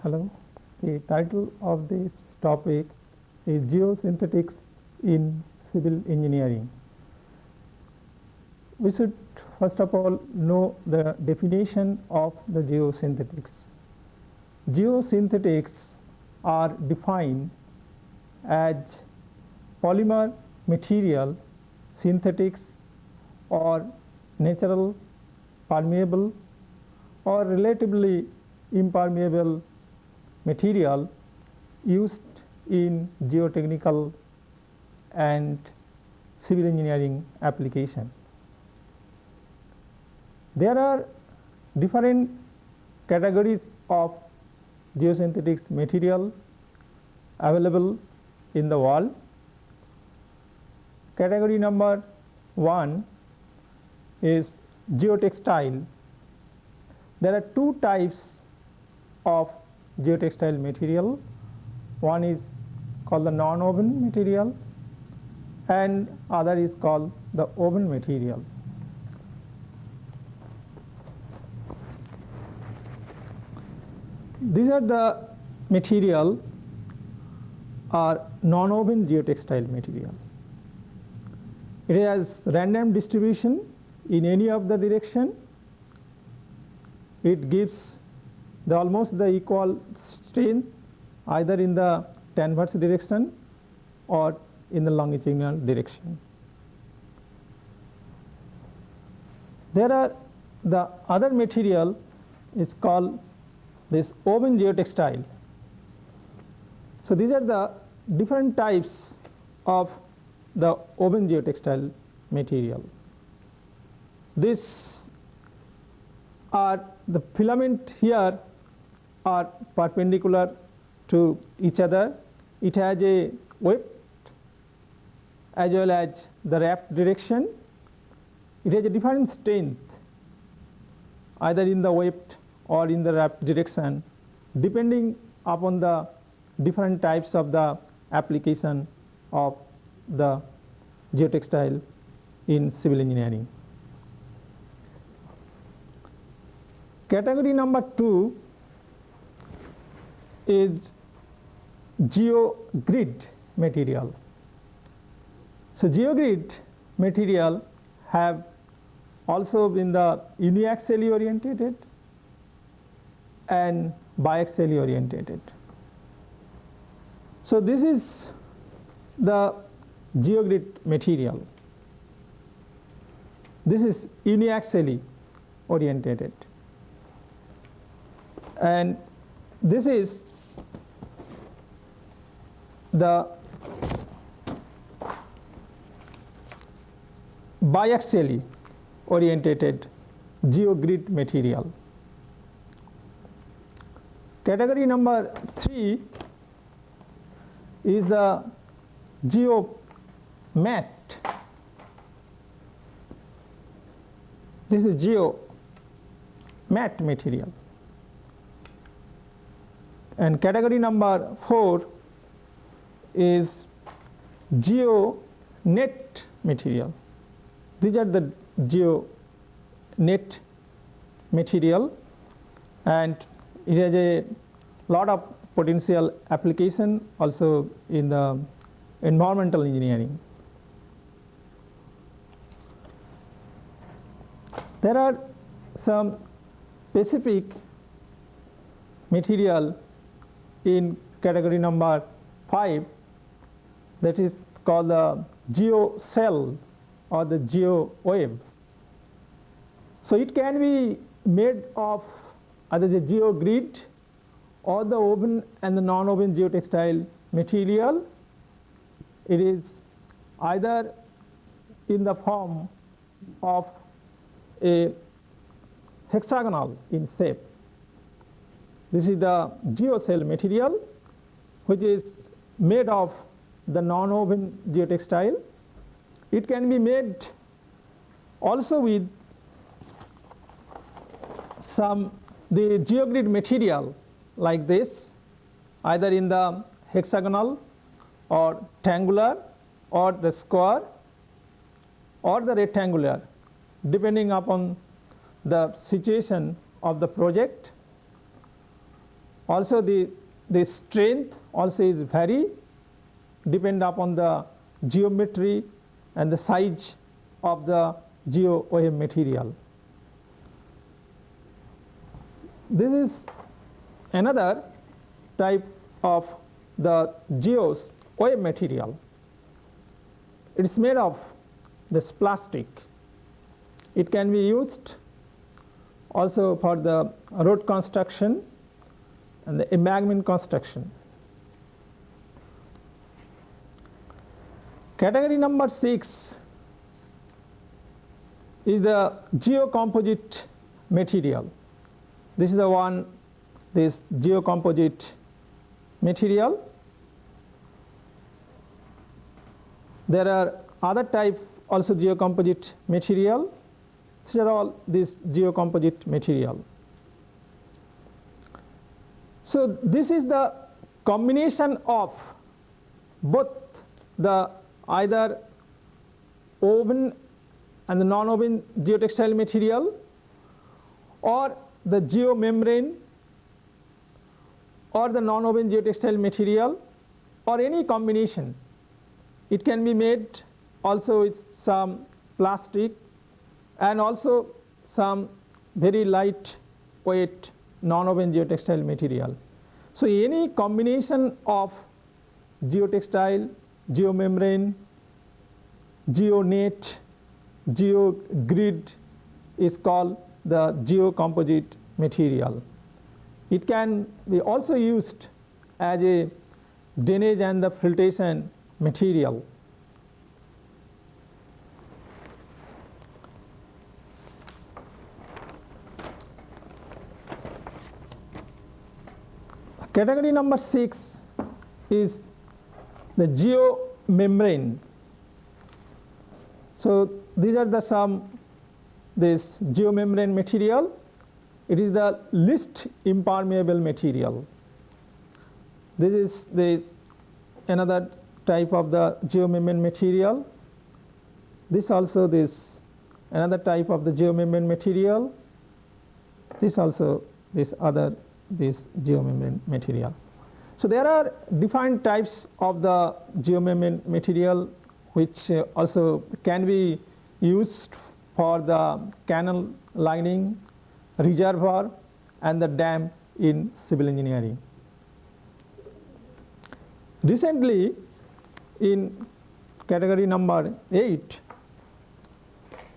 Hello. The title of this topic is Geosynthetics in Civil Engineering. We should first of all know the definition of the geosynthetics. Geosynthetics are defined as polymer material synthetics or natural, permeable or relatively impermeable material used in geotechnical and civil engineering application. There are different categories of geosynthetics material available in the world. Category number 1 is geotextile. There are two types of geotextile material. One is called the non-woven material and other is called the woven material. These are the material are non-woven geotextile material. It has random distribution in any of the direction. It gives almost the equal strength either in the transverse direction or in the longitudinal direction. There are the other material is called this woven geotextile. So these are the different types of the woven geotextile material. This are the filament here are perpendicular to each other. It has a weft as well as the raft direction. It has a different strength either in the weft or in the raft direction depending upon the different types of the application of the geotextile in civil engineering. Category number 2 is geogrid material. So geogrid material have also been the uniaxially orientated and biaxially orientated. So this is the geogrid material. This is uniaxially orientated, and this is the biaxially orientated geogrid material. Category number 3 is the geomat. This is geomat material. And category number 4 is geonet material. These are the geonet material, and it has a lot of potential application also in the environmental engineering. There are some specific material in category number 5 that is called the geocell or the geoweb. So it can be made of either the geogrid or the woven and the non-woven geotextile material. It is either in the form of a hexagonal in shape. This is the geocell material which is made of the non-woven geotextile. It can be made also with the geogrid material like this, either in the hexagonal or triangular or the square or the rectangular, depending upon the situation of the project. Also the strength also is vary depend upon the geometry and the size of the geo-wave material. This is another type of the geo-wave material. It is made of this plastic. It can be used also for the road construction and the embankment construction. Category number 6 is the geocomposite material. This is the one, this geocomposite material. There are other type also geocomposite material. These are all this geocomposite material. So this is the combination of both the either woven and the non-woven geotextile material or the geomembrane or the non-woven geotextile material or any combination. It can be made also with some plastic and also some very light weight non-woven geotextile material. So any combination of geotextile, geomembrane, geonet, geogrid is called the geocomposite material. It can be also used as a drainage and the filtration material. Category number 6 is the geomembrane. So these are the this geomembrane material. It is the least impermeable material. This is the another type of the geomembrane material. This also this another type of the geomembrane material. This also this other this geomembrane material. So there are different types of the geomembrane material which also can be used for the canal lining, reservoir and the dam in civil engineering. Recently in category number 8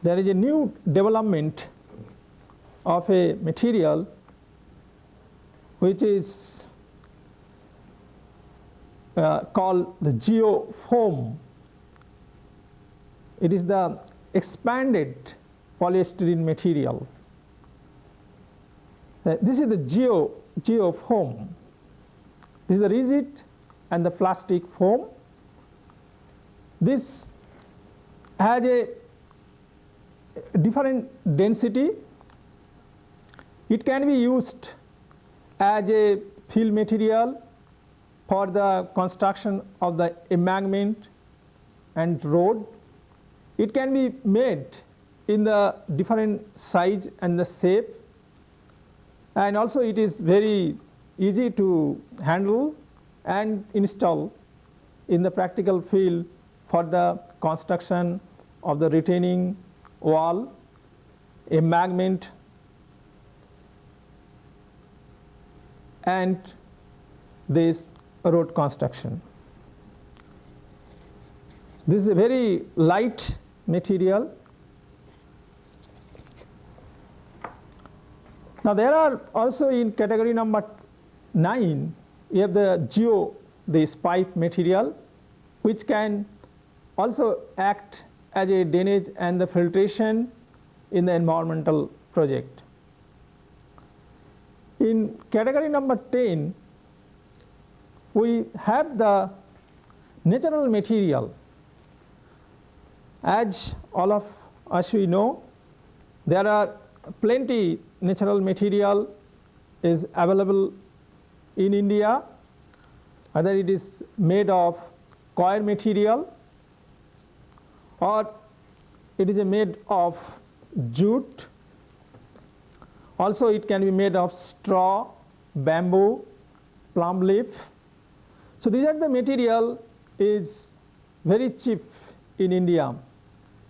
there is a new development of a material which is called the geofoam. It is the expanded polystyrene material. This is the geofoam. This is the rigid and the plastic foam. This has a different density. It can be used as a fill material for the construction of the embankment and road. It can be made in the different size and the shape, and also it is very easy to handle and install in the practical field for the construction of the retaining wall, embankment and this road construction. This is a very light material. Now there are also in category number 9 you have the this pipe material which can also act as a drainage and the filtration in the environmental project. In category number 10 we have the natural material. As all of us we know, there are plenty natural material is available in India, whether it is made of coir material or it is made of jute. Also it can be made of straw, bamboo plum leaf. So these are the material is very cheap in India,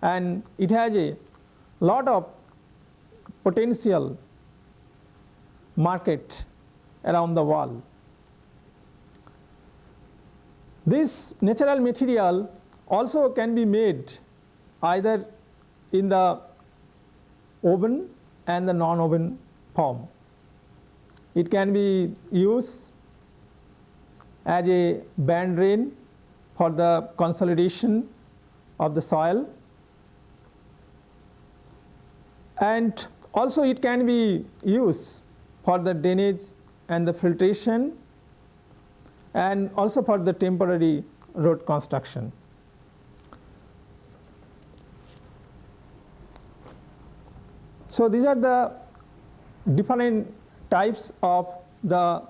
and it has a lot of potential market around the world. This natural material also can be made either in the oven and the non-oven form. It can be used as a band drain for the consolidation of the soil, and also it can be used for the drainage and the filtration, and also for the temporary road construction. So these are the different types of the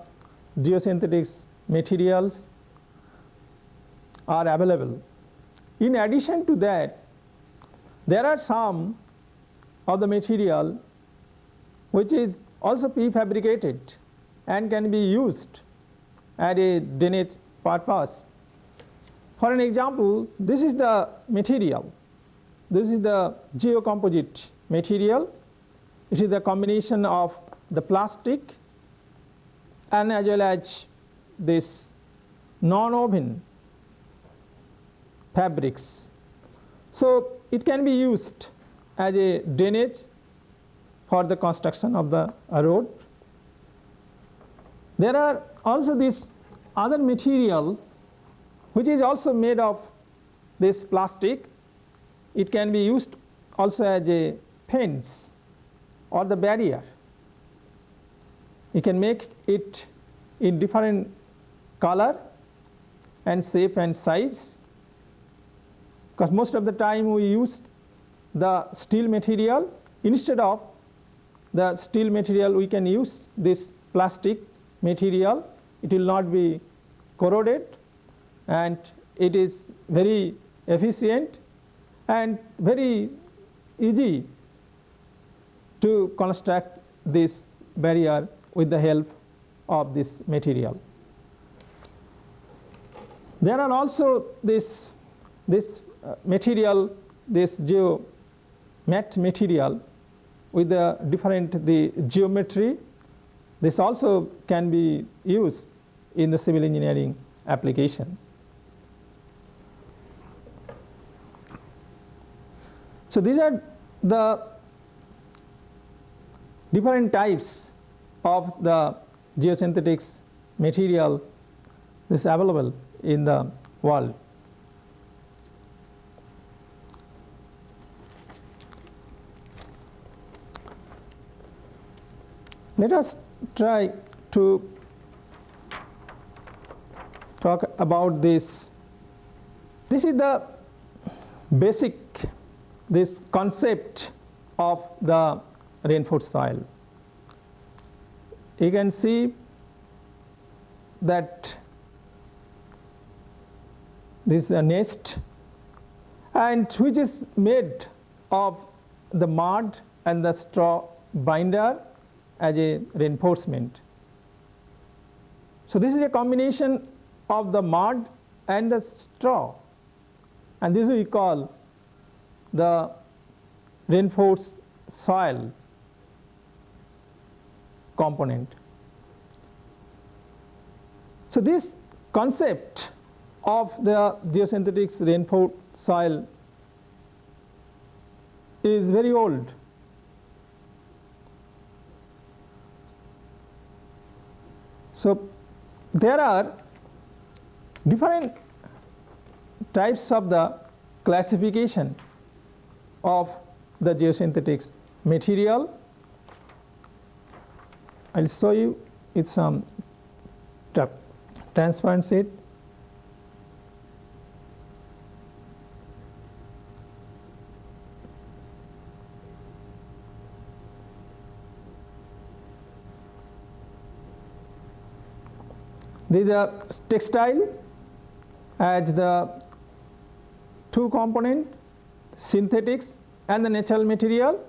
geosynthetics materials are available. In addition to that, there are some of the material which is also prefabricated and can be used as a drainage purpose. For an example, this is the material. This is the geocomposite material. It is the combination of the plastic and as well as this non-woven fabrics. So it can be used as a drainage for the construction of the road. There are also this other material which is also made of this plastic. It can be used also as a fence or the barrier. You can make it in different color and shape and size, because most of the time we use the steel material. Instead of the steel material, we can use this plastic material. It will not be corroded, and it is very efficient and very easy to construct this barrier with the help of this material. There are also this material, this geomat material with the different the geometry. This also can be used in the civil engineering application. So these are the different types of the geosynthetics material is available in the world. Let us try to talk about this. This is the basic, this concept of the reinforced soil. You can see that this is a nest, and which is made of the mud and the straw binder as a reinforcement. So this is a combination of the mud and the straw, and this we call the reinforced soil component. So this concept of the geosynthetics reinforced soil is very old. So there are different types of the classification of the geosynthetics material. I'll show you with some transparent sheet. These are textile as the two component, synthetics and the natural material.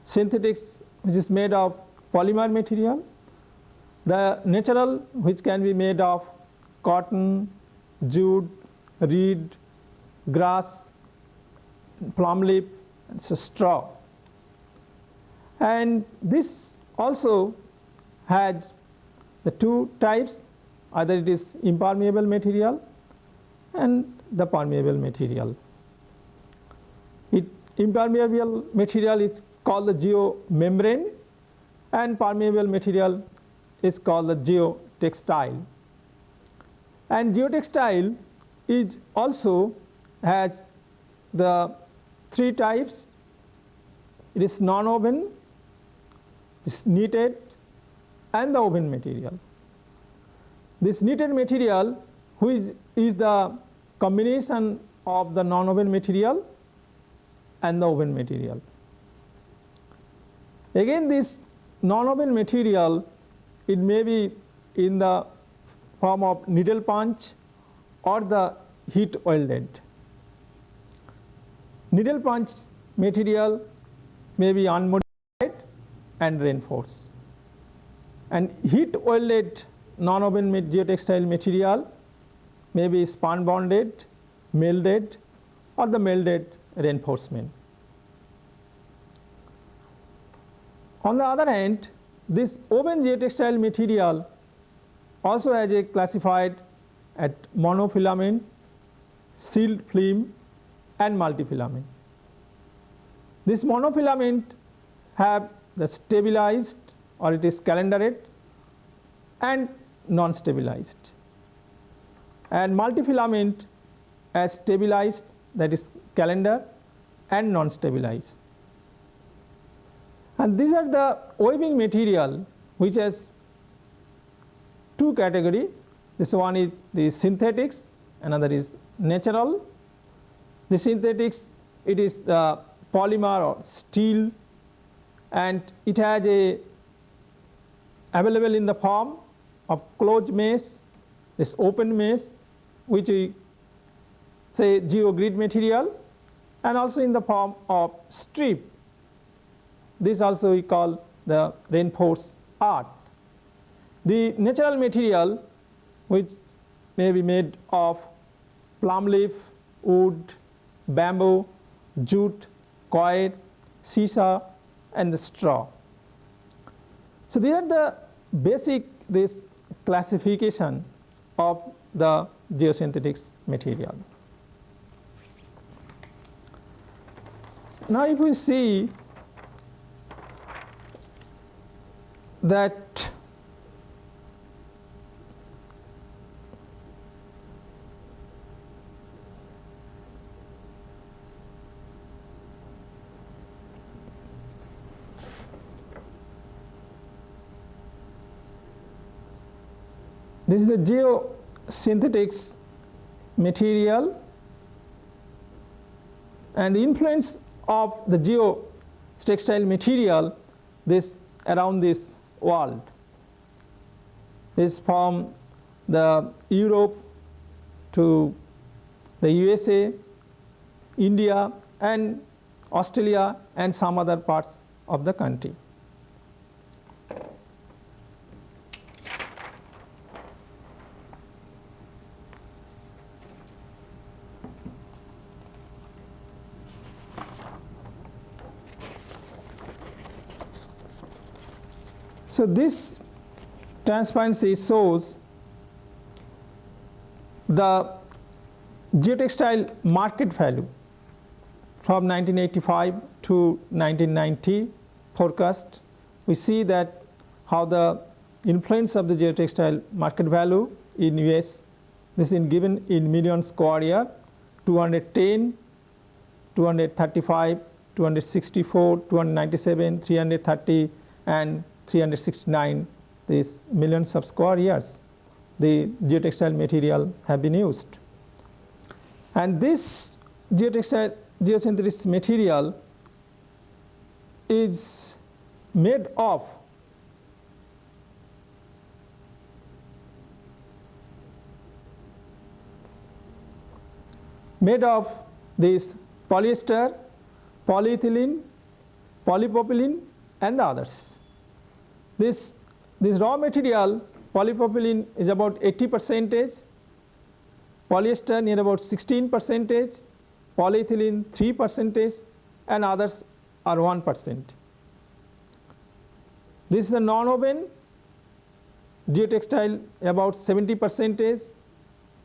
Synthetics, which is made of polymer material, The natural, which can be made of cotton, jute, reed, grass, palm leaf, and so straw. And this also has the two types, either it is impermeable material and the permeable material. Impermeable material is called the geomembrane and permeable material is called the geotextile. And geotextile is also has the three types. It is non-woven, is knitted, and the woven material. This knitted material, which is the combination of the non-woven material and the woven material. Again, this non-woven material, it may be in the form of needle punch or the heat welded. Needle punch material may be unmodified and reinforced, and heat welded non-woven geotextile material may be spun bonded, melded, or the melded reinforcement. On the other hand, this woven geotextile material also has a classified at monofilament, sealed film, and multifilament. This monofilament have the stabilized, or it is calendarate, and non-stabilized, and multifilament as stabilized, that is calendar, and non-stabilized. And these are the weaving material which has two categories. This one is the synthetics, another is natural. The synthetics, it is the polymer or steel, and it has a available in the form of closed mesh, this open mesh, which we say geogrid material, and also in the form of strip. This also we call the reinforced earth. The natural material, which may be made of palm leaf, wood, bamboo, jute, coir, sisa, and the straw. So these are the basic this classification of the geosynthetics material. Now if we see that this is the geosynthetics material, and the influence of the geotextile material this around this world is from the Europe to the USA, India, and Australia, and some other parts of the country. So this transparency shows the geotextile market value from 1985 to 1990 forecast. We see that how the influence of the geotextile market value in US, this is given in million square year, 210, 235, 264, 297, 330, and 369, these millions of square years the geotextile material have been used. And this geosynthetics material is made of this polyester, polyethylene, polypropylene, and the others. This this raw material, polypropylene is about 80%, polyester near about 16%, polyethylene 3%, and others are 1%. This is a non-woven, geotextile about 70%,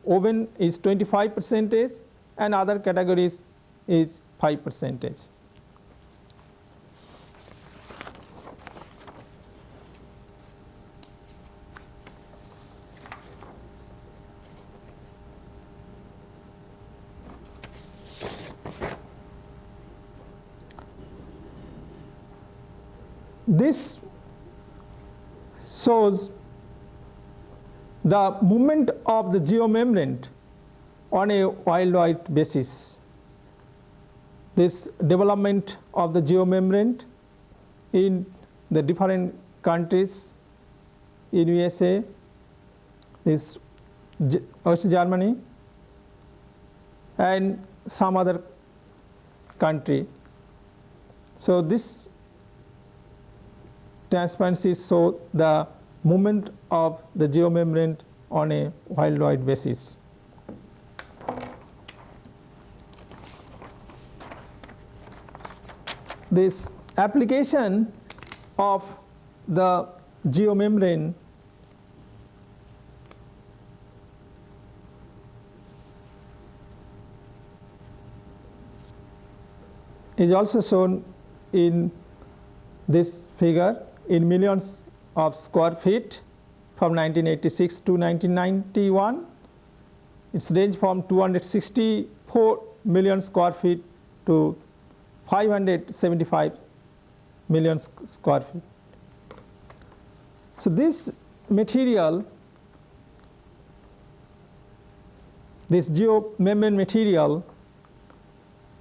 woven is 25%, and other categories is 5%. This shows the movement of the geomembrane on a worldwide basis. This development of the geomembrane in the different countries in USA, this West Germany, and some other country. So this transparency shows the movement of the geomembrane on a worldwide basis. This application of the geomembrane is also shown in this figure in millions of square feet from 1986 to 1991. It's ranged from 264 million square feet to 575 million square feet. So this material, this geomembrane material,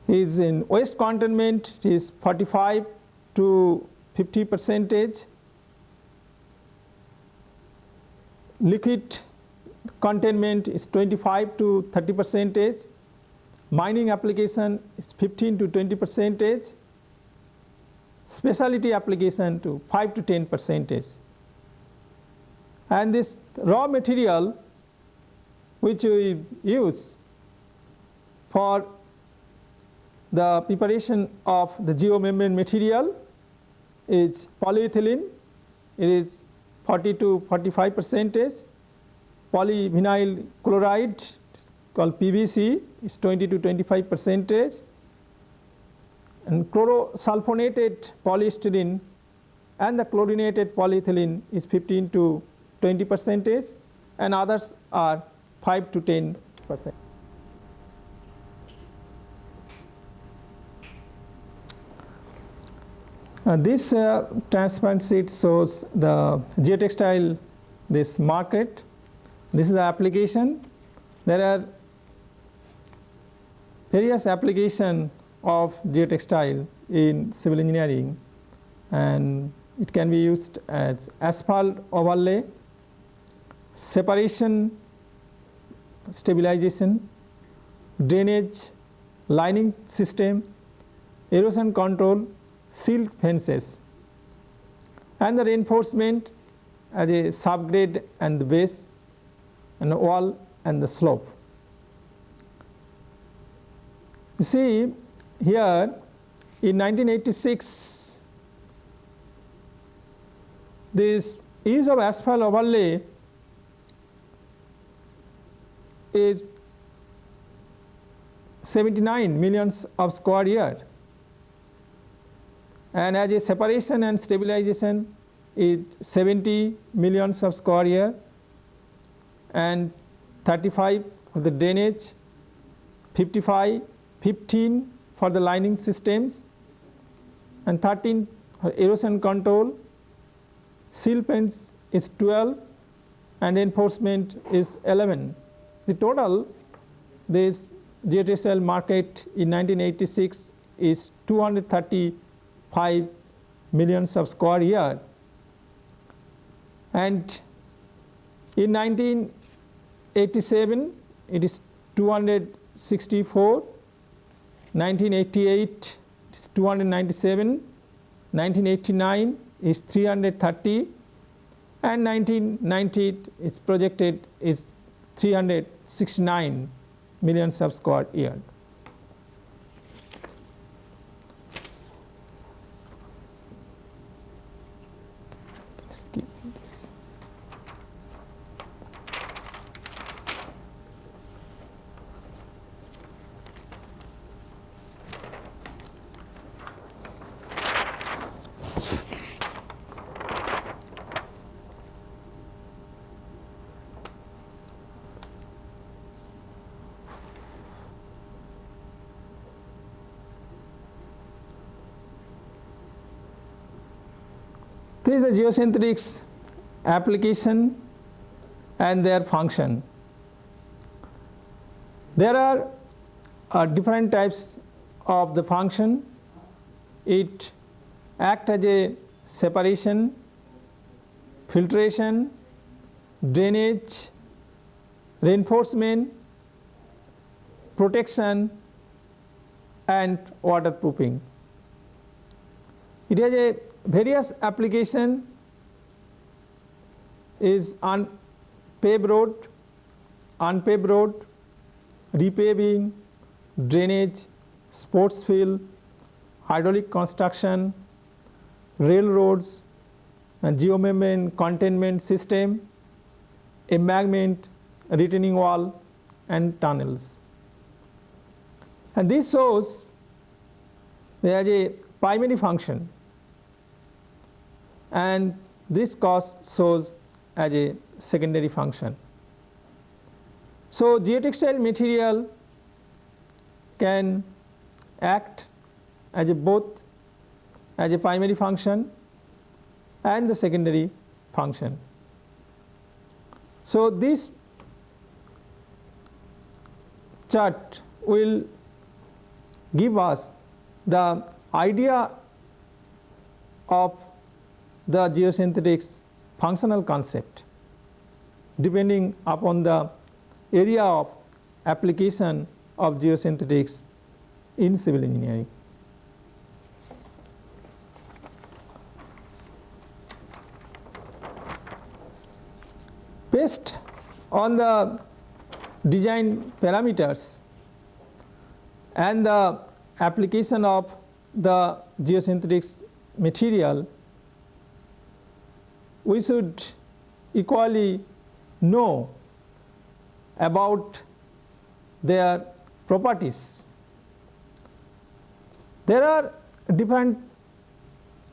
is in waste containment is 45 to 50%, liquid containment is 25 to 30%, mining application is 15 to 20%, specialty application to 5 to 10%. And this raw material which we use for the preparation of the geomembrane material is polyethylene. It is 40 to 45%. Polyvinyl chloride, called PVC, is 20 to 25%. And chlorosulfonated polystyrene and the chlorinated polyethylene is 15 to 20%, and others are 5 to 10%. This transparent sheet shows the geotextile, this market. This is the application. There are various applications of geotextile in civil engineering, and it can be used as asphalt overlay, separation, stabilization, drainage, lining system, erosion control, sealed fences, and the reinforcement as a subgrade and the base and the wall and the slope. You see here in 1986 this use of asphalt overlay is 79 millions of square year, and as a separation and stabilization is 70 millions of square year, and 35 for the drainage, 15 for the lining systems, and 13 for erosion control. Seal fence is 12 and enforcement is 11. The total this geotextile market in 1986 is 235 millions of square year, and in 1987 it is 264, 1988 it is 297, 1989 is 330, and 1990 it's projected is 369 million sub square year. Skip this. This is the geosynthetics application and their function. There are different types of the function. It acts as a separation, filtration, drainage, reinforcement, protection and waterproofing. It has a various application is on paved road, unpaved road, repaving, drainage, sports field, hydraulic construction, railroads, and geomembrane containment system, embankment, retaining wall and tunnels. And this shows there is a primary function, and this cost shows as a secondary function. So geotextile material can act as a both as a primary function and the secondary function. So this chart will give us the idea of the geosynthetics functional concept depending upon the area of application of geosynthetics in civil engineering. Based on the design parameters and the application of the geosynthetics material, we should equally know about their properties. There are different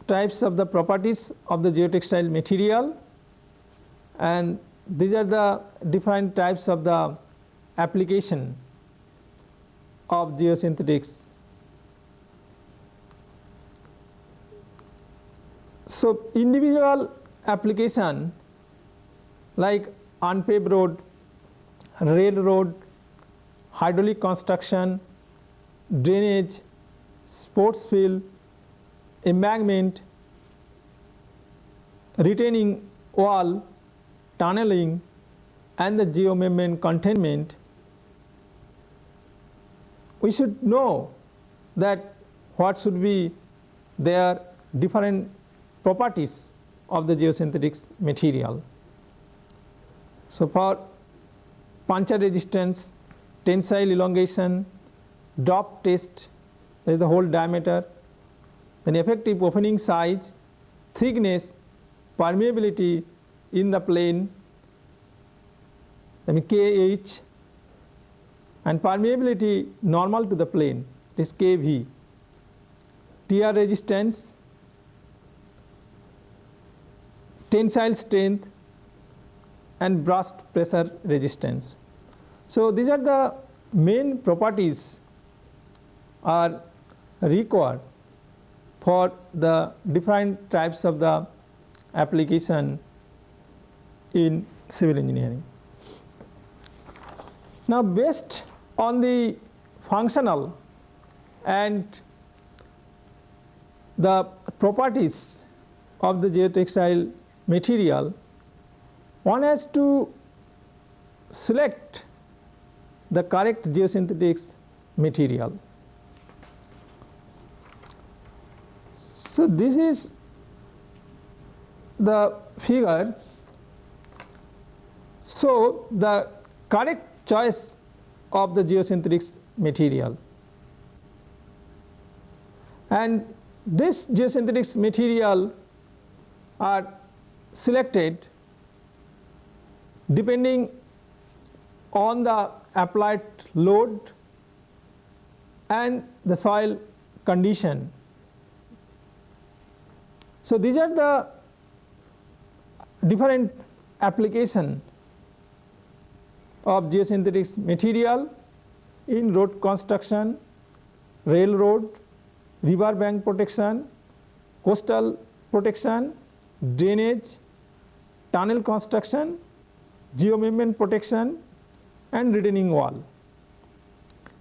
types of the properties of the geotextile material, and these are the different types of the application of geosynthetics. So individual application like unpaved road, railroad, hydraulic construction, drainage, sports field, embankment, retaining wall, tunneling and the geomembrane containment, we should know that what should be their different properties of the geosynthetics material. So for puncture resistance, tensile elongation, drop test, that is the hole diameter, then effective opening size, thickness, permeability in the plane, I mean KH, and permeability normal to the plane, this KV, tear resistance, tensile strength and burst pressure resistance. So these are the main properties are required for the different types of the application in civil engineering. Now based on the functional and the properties of the geotextile material, one has to select the correct geosynthetics material. So this is the figure So the correct choice of the geosynthetics material, and this geosynthetics material are selected depending on the applied load and the soil condition. So these are the different application of geosynthetics material in road construction, railroad, river bank protection, coastal protection, drainage, tunnel construction, geomembrane protection, and retaining wall.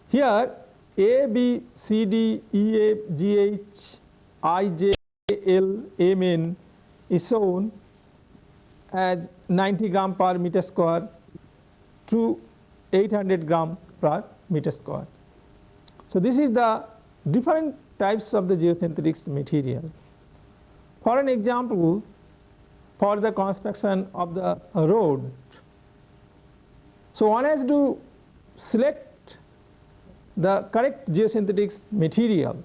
Here A, B, C, D, E, F, G, H, I, J, L, M, N is shown as 90 gram per meter square to 800 gram per meter square. So this is the different types of the geosynthetics material. For an example, for the construction of the road, so one has to select the correct geosynthetics material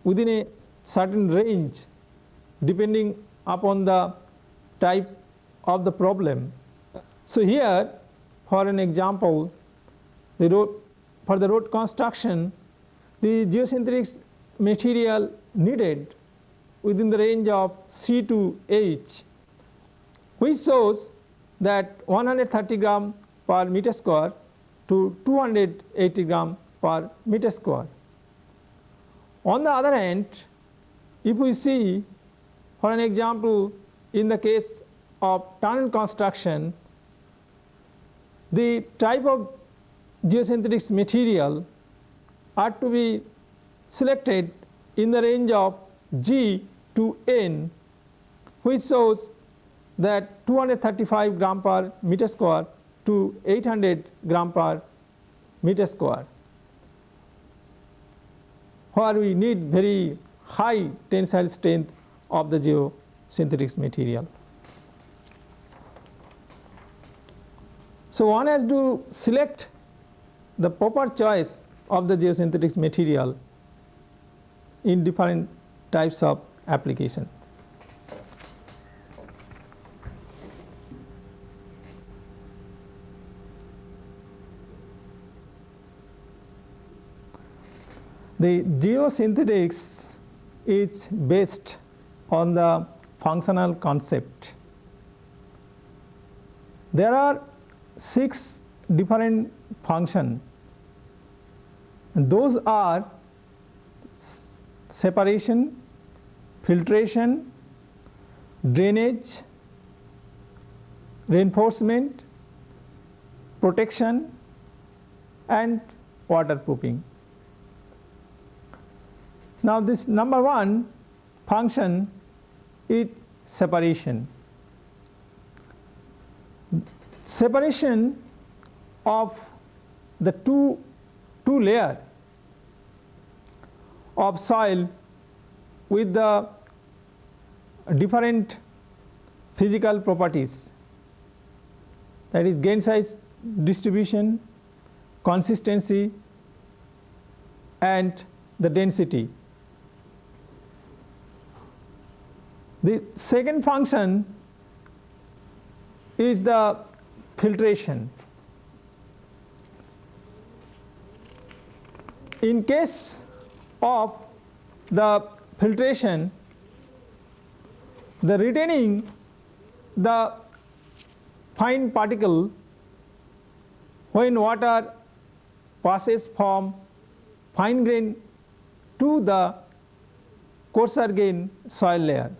within a certain range depending upon the type of the problem. So here, for an example, for the road construction, the geosynthetics material needed within the range of C to H, which shows that 130 gram per meter square to 280 gram per meter square. On the other hand, if we see, for an example, in the case of tunnel construction, the type of geosynthetics material are to be selected in the range of G to N, which shows that 235 gram per meter square to 800 gram per meter square, where we need very high tensile strength of the geosynthetics material. So one has to select the proper choice of the geosynthetics material in different types of application. The geosynthetics is based on the functional concept. There are 6 different functions, and those are separation, filtration, drainage, reinforcement, protection, and waterproofing. Now this number 1 function is separation. Separation of the two layer of soil with the different physical properties, that is grain size distribution, consistency, and the density. The second function is the filtration. In case of the filtration, the retaining the fine particle when water passes from fine grain to the coarser grain soil layer.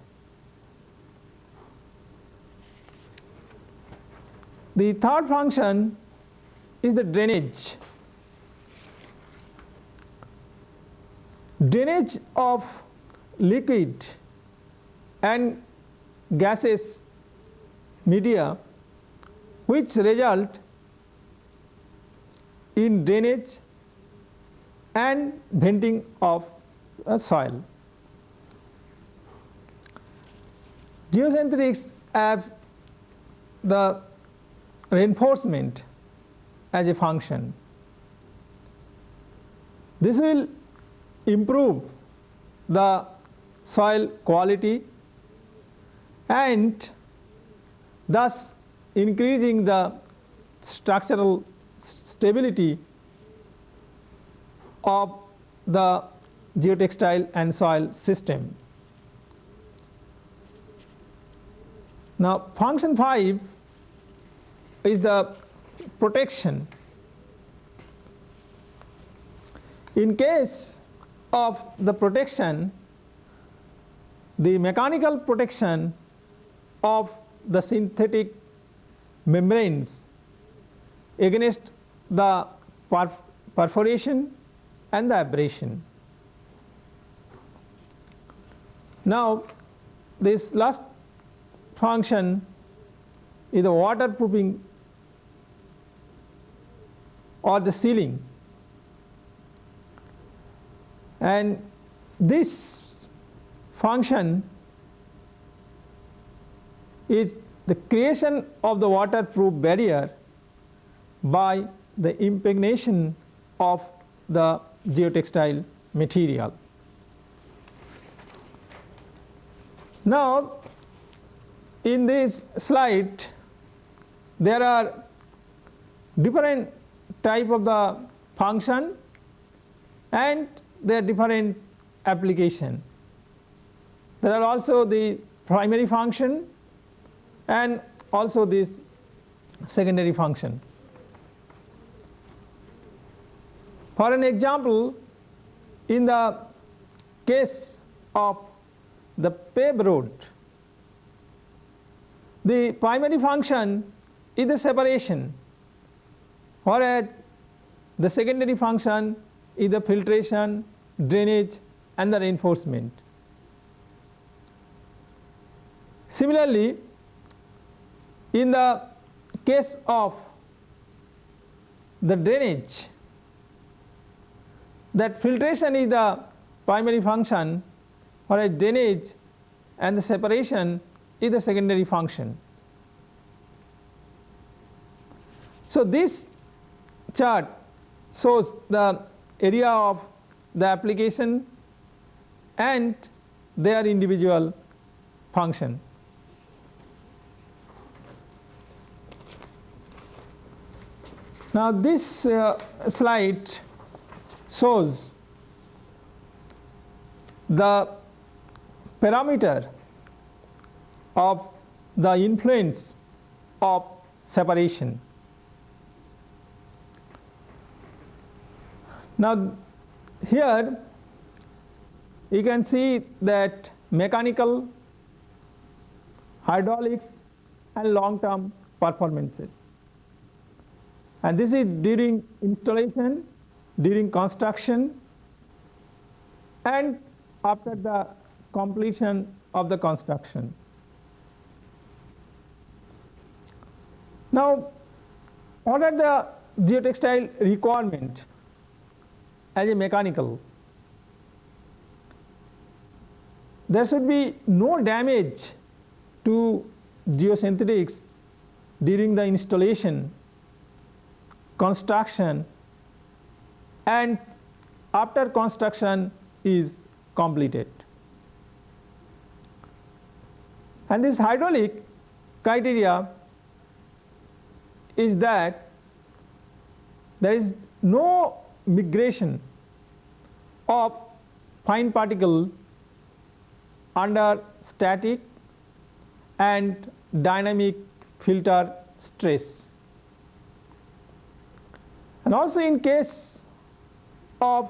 The third function is the drainage. Drainage of liquid and gaseous media, which result in drainage and venting of soil. Geosynthetics have the reinforcement as a function. This will improve the soil quality and thus increasing the structural stability of the geotextile and soil system. Now, function 5 is the protection. In case of the protection, the mechanical protection of the synthetic membranes against the perforation and the abrasion. Now, this last function is the waterproofing or the sealing, and this function is the creation of the waterproof barrier by the impregnation of the geotextile material. Now, in this slide there are different type of the function and their different application. There are also the primary function and also this secondary function. For an example, in the case of the paved road, the primary function is the separation, whereas the secondary function is the filtration, drainage and the reinforcement. Similarly, in the case of the drainage, that filtration is the primary function, whereas drainage and the separation is the secondary function. So, this chart shows the area of the application and their individual function. Now, this slide shows the parameter of the influence of separation. Now, here you can see that mechanical, hydraulics and long term performances, and this is during installation, during construction and after the completion of the construction. Now, what are the geotextile requirement as a mechanical? There should be no damage to geosynthetics during the installation, construction and after construction is completed. And this hydraulic criteria is that there is no migration of fine particle under static and dynamic filter stress. And also in case of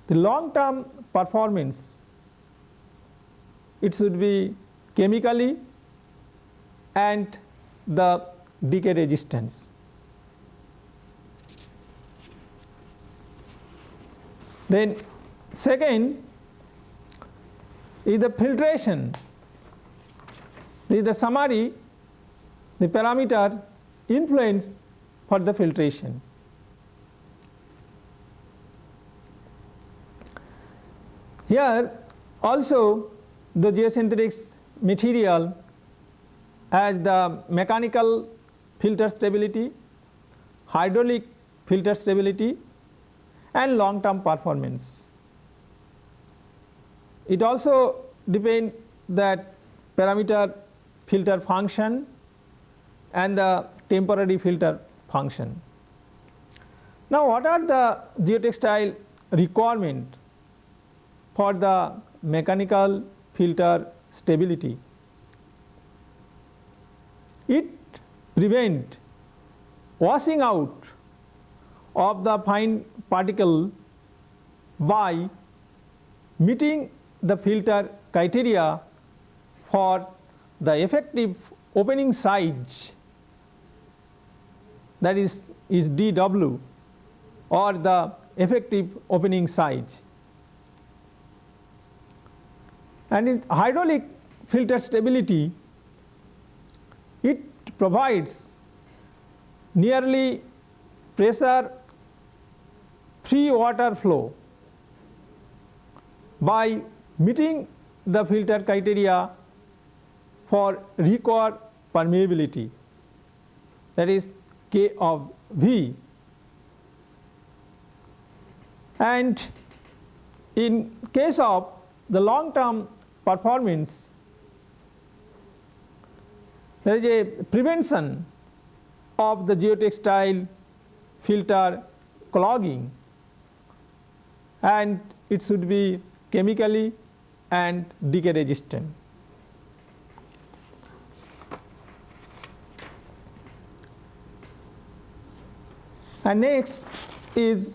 the long term performance, it should be chemically and the decay resistance. Then second is the filtration. This is the summary, the parameter influence for the filtration. Here also the geosynthetics material has the mechanical filter stability, hydraulic filter stability, and long term performance. It also depends that parameter filter function and the temporary filter function. Now, what are the geotextile requirement for the mechanical filter stability? It prevents washing out of the fine particle by meeting the filter criteria for the effective opening size, that is DW, or the effective opening size. And in hydraulic filter stability, it provides nearly pressure free water flow by meeting the filter criteria for required permeability, that is K of V. And in case of the long term performance, there is a prevention of the geotextile filter clogging, and it should be chemically and decay resistant. And next is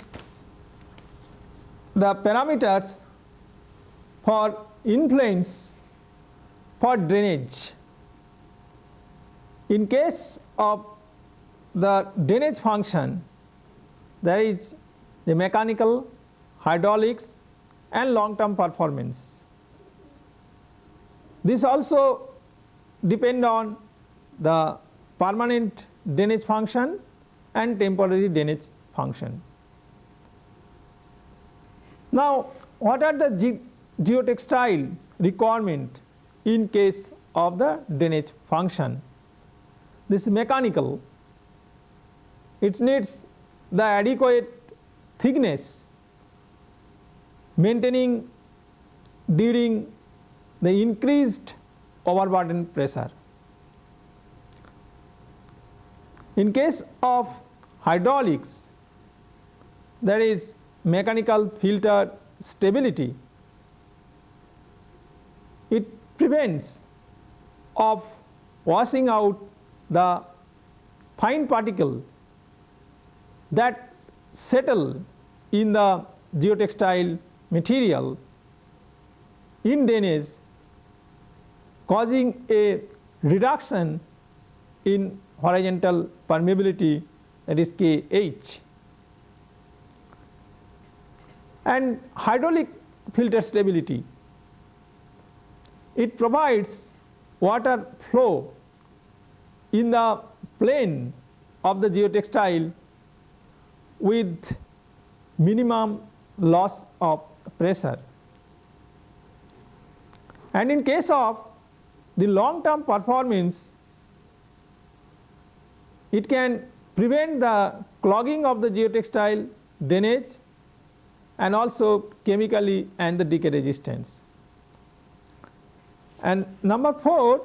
the parameters for influence for drainage. In case of the drainage function, there is the mechanical, hydraulics, and long term performance. This also depend on the permanent drainage function and temporary drainage function. Now, what are the geotextile requirement in case of the drainage function? This is mechanical. It needs the adequate thickness maintaining during the increased overburden pressure. In case of hydraulics, there is mechanical filter stability. It prevents of washing out the fine particle that settle in the geotextile material in drainage, causing a reduction in horizontal permeability, that is KH. And hydraulic filter stability, it provides water flow in the plane of the geotextile with minimum loss of pressure. And in case of the long term performance, it can prevent the clogging of the geotextile drainage and also chemically and the decay resistance. And number 4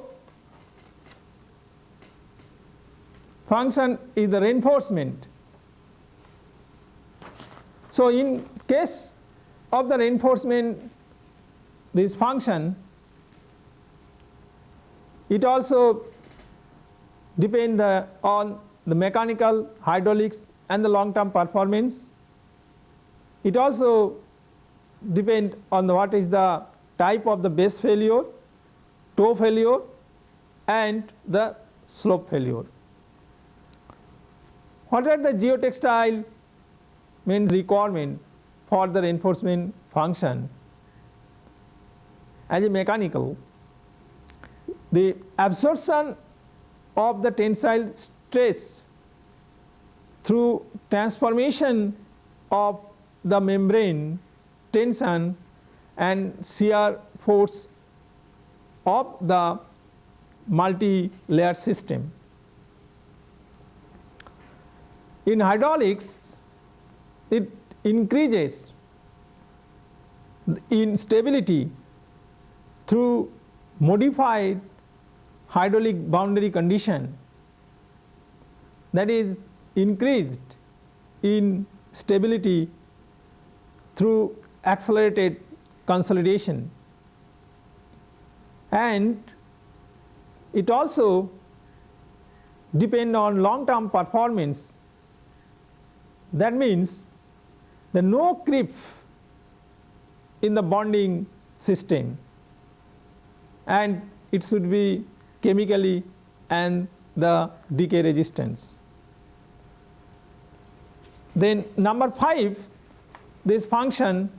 function is the reinforcement. So, in case of the reinforcement, this function, it also depends on the mechanical, hydraulics, and the long term performance. It also depends on what is the type of the base failure, toe failure, and the slope failure. What are the geotextile means requirement for the reinforcement function? As a mechanical, the absorption of the tensile stress through transformation of the membrane tension and shear force of the multi-layer system. In hydraulics, it increases in stability through modified hydraulic boundary condition, that is increased in stability through accelerated consolidation, and it also depend on long term performance. That means the no creep in the bonding system, and it should be chemically and the decay resistance. Then number 5, this function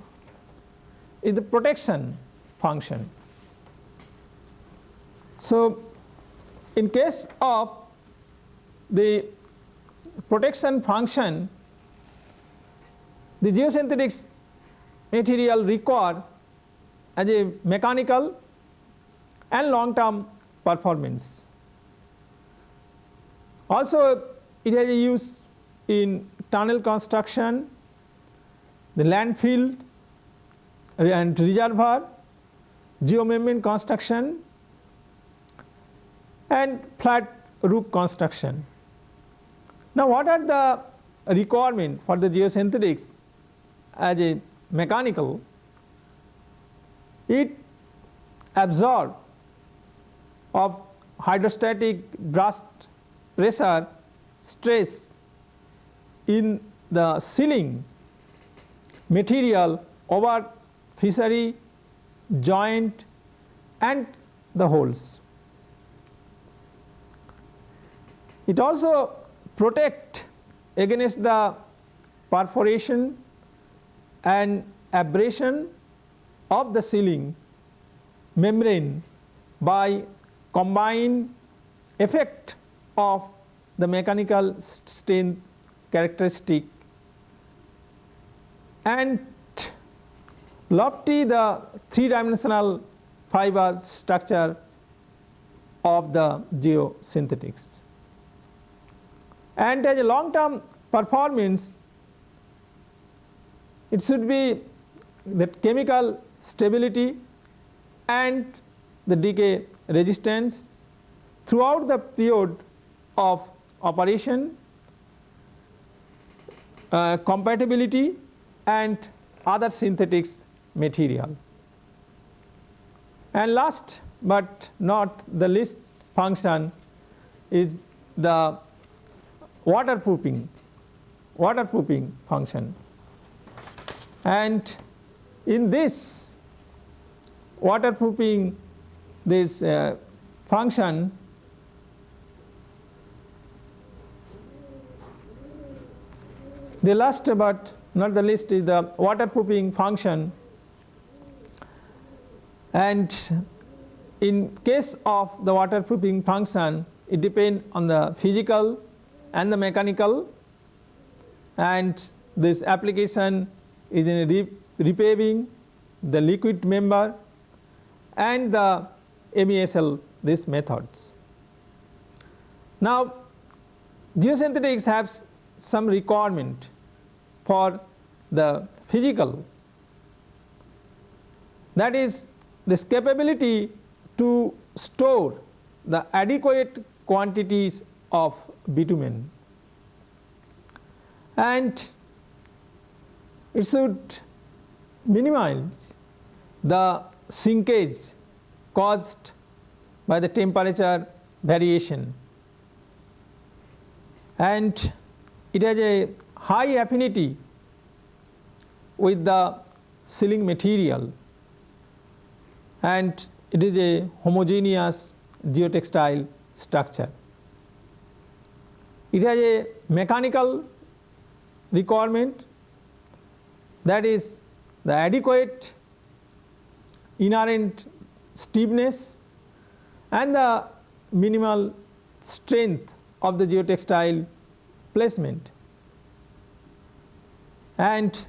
is the protection function. So in case of the protection function, the geosynthetics material require as a mechanical and long term performance. Also it has a use in tunnel construction, the landfill and reservoir, geomembrane construction, and flat roof construction. Now what are the requirement for the geosynthetics as a mechanical? It absorb of hydrostatic burst pressure stress in the sealing material over fishery, joint and the holes. It also protect against the perforation and abrasion of the sealing membrane by combined effect of the mechanical strength characteristic and lofty the 3-dimensional fiber structure of the geosynthetics. And as a long term performance, it should be the chemical stability and the decay resistance throughout the period of operation, compatibility and other synthetics material. And last but not the least function is the waterproofing function. And in this waterproofing this function, the last but not the least is the waterproofing function. And in case of the waterproofing function, it depends on the physical and the mechanical, and this application is in repaving, the liquid member and the MESL, these methods. Now geosynthetics have some requirement for the physical, that is this capability to store the adequate quantities of bitumen, and it should minimize the sinkage caused by the temperature variation, and it has a high affinity with the sealing material, and it is a homogeneous geotextile structure. It has a mechanical requirement, that is the adequate inherent stiffness and the minimal strength of the geotextile placement, and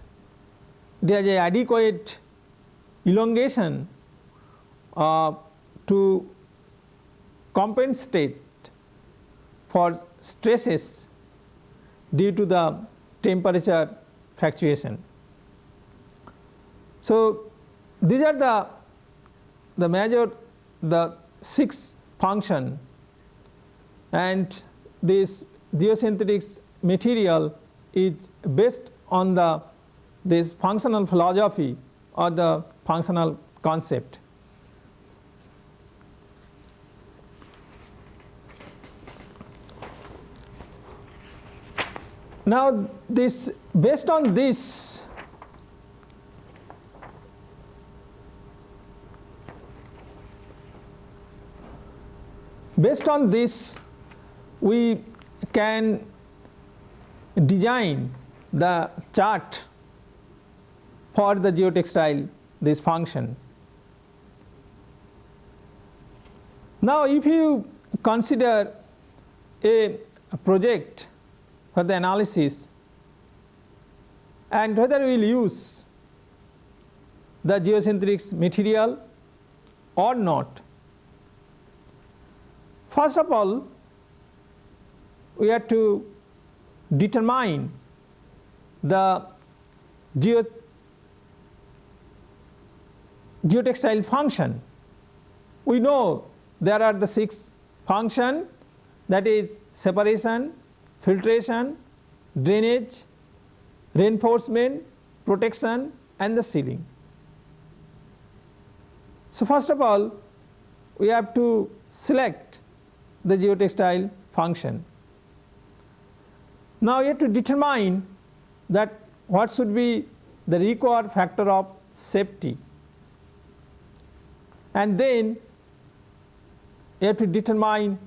there is a adequate elongation to compensate for stresses due to the temperature fluctuation. So these are the major, the 6 function, and this geosynthetics material is based on this functional philosophy or the functional concept. Now this, based on this, we can design the chart for the geotextile, this function. Now if you consider a project for the analysis and whether we will use the geosynthetics material or not, first of all we have to determine the geotextile function. We know there are the 6 functions, that is separation, filtration, drainage, reinforcement, protection, and the sealing. So first of all we have to select the geotextile function. Now we have to determine that what should be the required factor of safety, and then you have to determine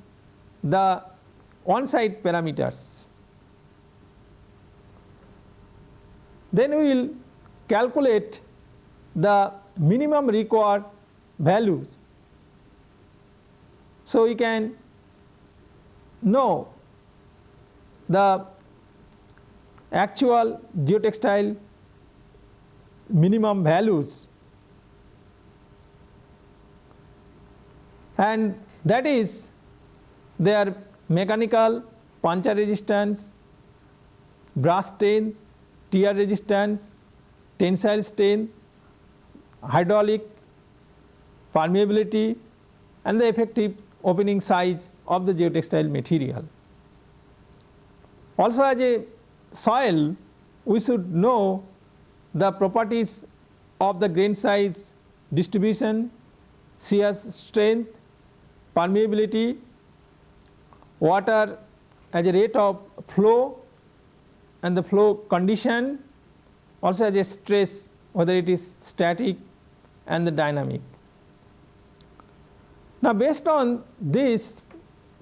the on-site parameters. Then we will calculate the minimum required values, so we can know the actual geotextile minimum values, and that is their mechanical, puncture resistance, brush strength, tear resistance, tensile strength, hydraulic permeability, and the effective opening size of the geotextile material. Also as a soil, we should know the properties of the grain size distribution, shear strength, permeability, water as a rate of flow and the flow condition, also as a stress, whether it is static and the dynamic. Now based on these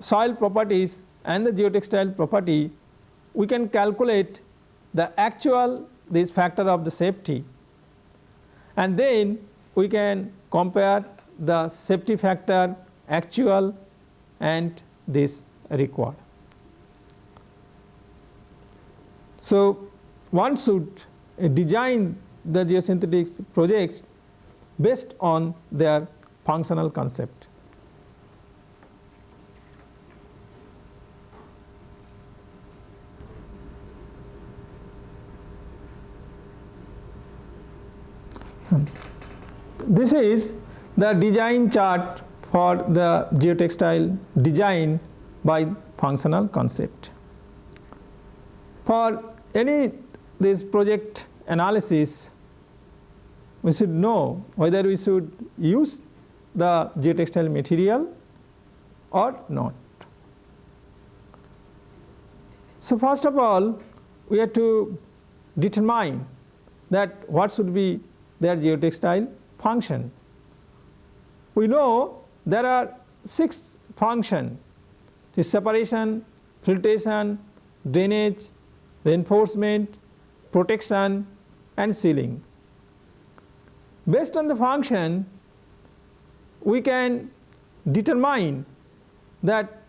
soil properties and the geotextile property, we can calculate the actual this factor of the safety, and then we can compare the safety factor actual and this required. So one should design the geosynthetics projects based on their functional concept. This is the design chart for the geotextile design by functional concept. For any this project analysis, we should know whether we should use the geotextile material or not. So first of all we have to determine that what should be their geotextile function. We know there are 6 functions: the separation, filtration, drainage, reinforcement, protection, and sealing. Based on the function, we can determine that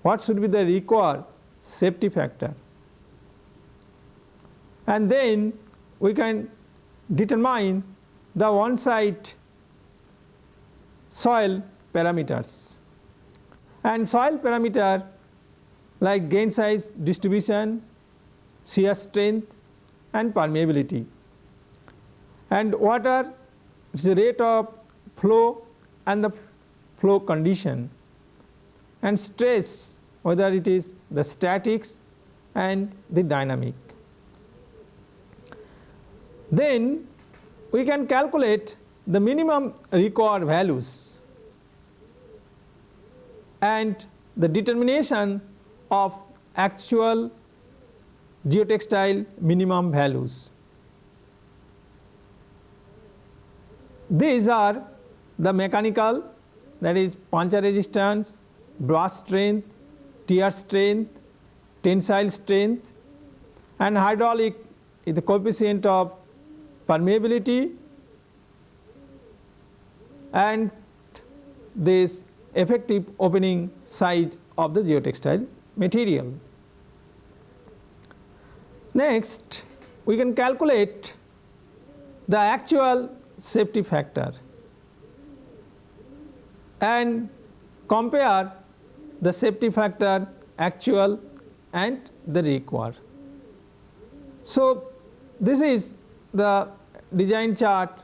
what should be the required safety factor, and then we can determine the on-site soil parameters. And soil parameter like grain size distribution, shear strength and permeability. And water is the rate of flow and the flow condition, and stress whether it is the statics and the dynamic. Then we can calculate the minimum required values and the determination of actual geotextile minimum values. These are the mechanical, that is puncture resistance, brush strength, tear strength, tensile strength, and hydraulic is the coefficient of permeability and this effective opening size of the geotextile material. Next, we can calculate the actual safety factor and compare the safety factor actual and the required. So, this is the design chart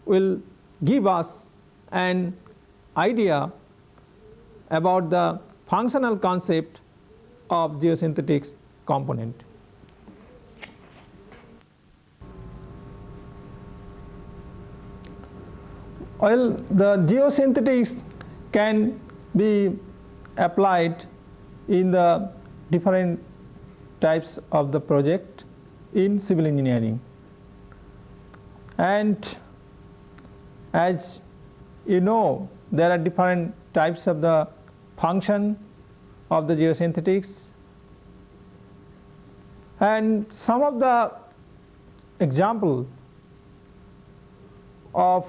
will give us an idea about the functional concept of geosynthetics component. Well, the geosynthetics can be applied in the different types of the project in civil engineering, and as you know, there are different types of the function of the geosynthetics, and some of the example of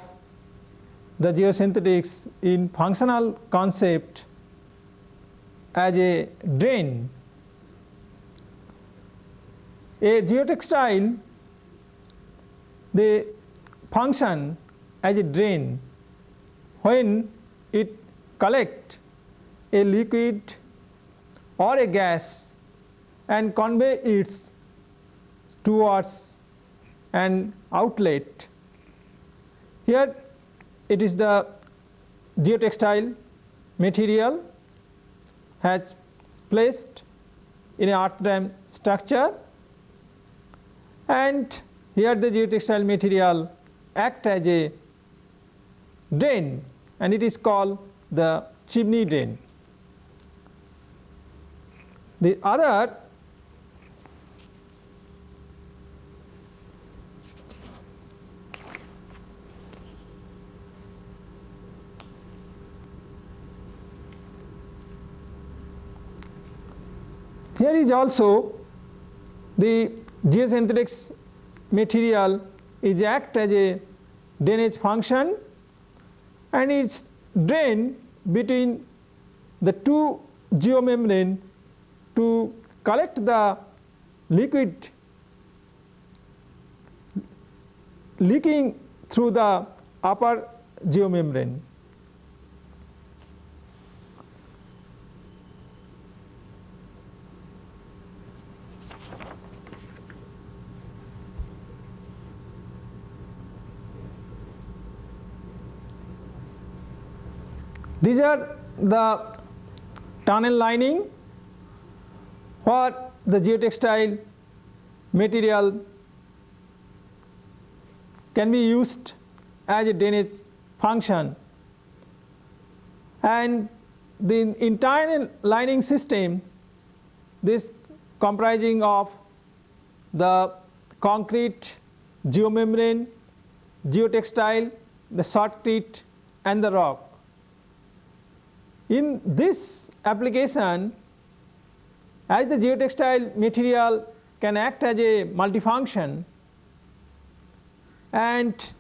the geosynthetics in functional concept as a drain. A geotextile, they function as a drain when it collects a liquid or a gas and convey it towards an outlet. Here it is the geotextile material has placed in an earth dam structure, and here the geotextile material act as a drain, and it is called the chimney drain. The other here is also the geosynthetics material is act as a drainage function, and it's drain between the two geomembrane to collect the liquid leaking through the upper geomembrane. These are the tunnel lining where the geotextile material can be used as a drainage function, and the entire lining system, this comprising of the concrete, geomembrane, geotextile, the shotcrete and the rock. In this application, as the geotextile material can act as a multifunction, and